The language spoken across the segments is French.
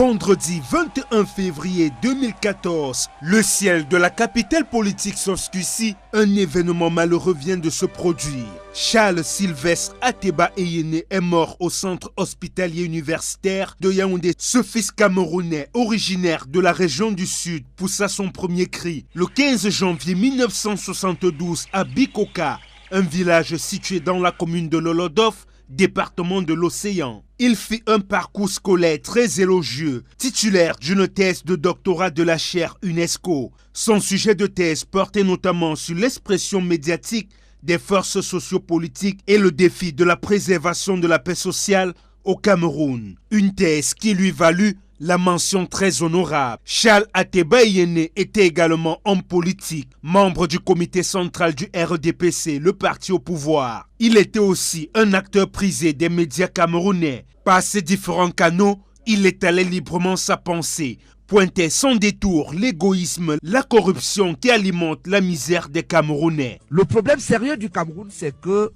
Vendredi 21 février 2014, le ciel de la capitale politique s'obscurcit. Un événement malheureux vient de se produire. Charles Sylvestre Ateba Eyene est mort au centre hospitalier universitaire de Yaoundé. Ce fils camerounais, originaire de la région du Sud, poussa son premier cri le 15 janvier 1972 à Bikoka, un village situé dans la commune de Lolodof, département de l'Océan. Il fit un parcours scolaire très élogieux, titulaire d'une thèse de doctorat de la chaire UNESCO. Son sujet de thèse portait notamment sur l'expression médiatique des forces sociopolitiques et le défi de la préservation de la paix sociale au Cameroun. Une thèse qui lui valut la mention très honorable. Charles Ateba Eyene était également homme politique, membre du comité central du RDPC, le parti au pouvoir. Il était aussi un acteur prisé des médias camerounais. Par ses différents canaux, il étalait librement sa pensée, pointait sans détour l'égoïsme, la corruption qui alimente la misère des Camerounais. Le problème sérieux du Cameroun, c'est que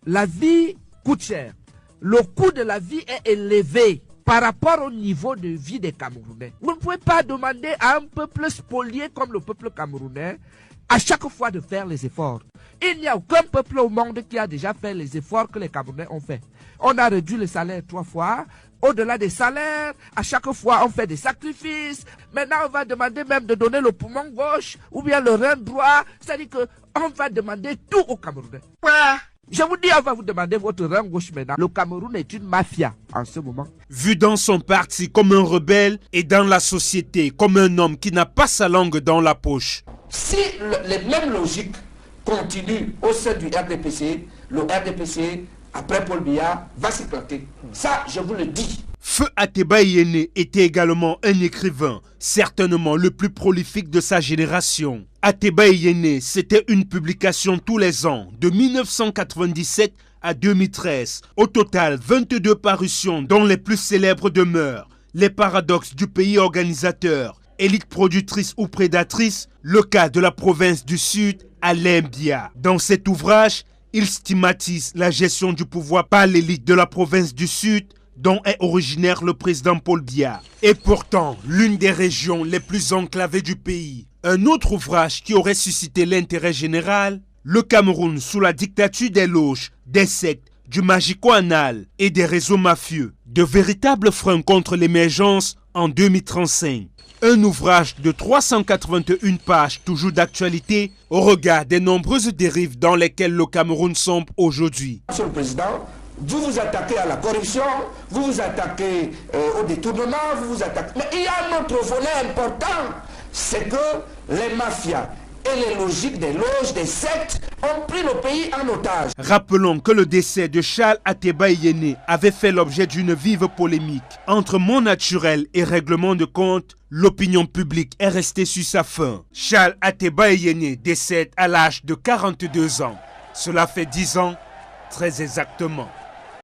la vie coûte cher. Le coût de la vie est élevé par rapport au niveau de vie des Camerounais. Vous ne pouvez pas demander à un peuple spolié comme le peuple camerounais à chaque fois de faire les efforts. Il n'y a aucun peuple au monde qui a déjà fait les efforts que les Camerounais ont fait. On a réduit le salaire 3 fois. Au-delà des salaires, à chaque fois on fait des sacrifices. Maintenant on va demander même de donner le poumon gauche ou bien le rein droit. C'est-à-dire qu'on va demander tout aux Camerounais. Je vous dis, on va vous demander votre rein gauche maintenant. Le Cameroun est une mafia en ce moment. Vu dans son parti comme un rebelle et dans la société comme un homme qui n'a pas sa langue dans la poche. Si les mêmes logiques continuent au sein du RDPC, le RDPC, après Paul Biya, va s'éclater. Ça, je vous le dis. Feu Ateba Eyene était également un écrivain, certainement le plus prolifique de sa génération. Ateba Eyene, c'était une publication tous les ans, de 1997 à 2013. Au total, 22 parutions, dont les plus célèbres demeurent Les paradoxes du pays organisateur, Élite productrice ou prédatrice, le cas de la province du Sud, Alain Biya. Dans cet ouvrage, il stigmatise la gestion du pouvoir par l'élite de la province du Sud, dont est originaire le président Paul Biya. Et pourtant, l'une des régions les plus enclavées du pays. Un autre ouvrage qui aurait suscité l'intérêt général, Le Cameroun sous la dictature des loges, des sectes, du magico-anal et des réseaux mafieux. De véritables freins contre l'émergence en 2035. Un ouvrage de 381 pages, toujours d'actualité, au regard des nombreuses dérives dans lesquelles le Cameroun sombre aujourd'hui. Monsieur le Président, vous vous attaquez à la corruption, vous vous attaquez au détournement, vous vous attaquez... Mais il y a un autre volet important, c'est que les mafias et les logiques des loges, des sectes, ont pris le pays en otage. Rappelons que le décès de Charles Ateba Eyene avait fait l'objet d'une vive polémique. Entre mort naturel et règlement de compte, l'opinion publique est restée sur sa faim. Charles Ateba Eyene décède à l'âge de 42 ans. Cela fait 10 ans, très exactement.